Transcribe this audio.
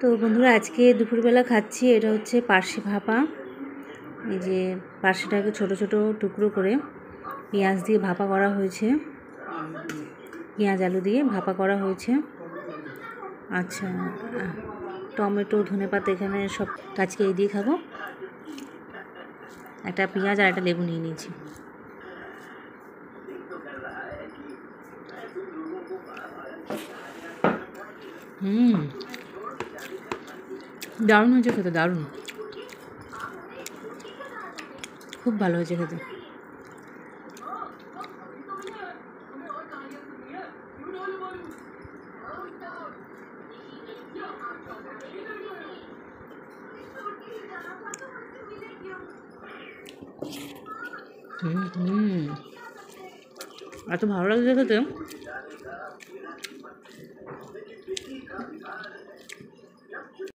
তো বন্ধুরা আজকে দুপুরবেলা খাচ্ছি, এটা হচ্ছে পার্শে ভাপা। এই যে পার্শেটাকে ছোট ছোট টুকরো করে পেঁয়াজ দিয়ে ভাপা করা হয়েছে, পেঁয়াজ আলু দিয়ে ভাপা করা হয়েছে। আচ্ছা, টমেটো ধনেপাতা এখানে সব আজকে এই দিয়ে খাবো। একটা পেঁয়াজ আর একটা লেবু নিয়ে নিয়েছি। দারুণ হয়েছে খেতে, দারুণ, খুব ভালো হয়েছে খেতে। এত ভালো লাগছে খেতে।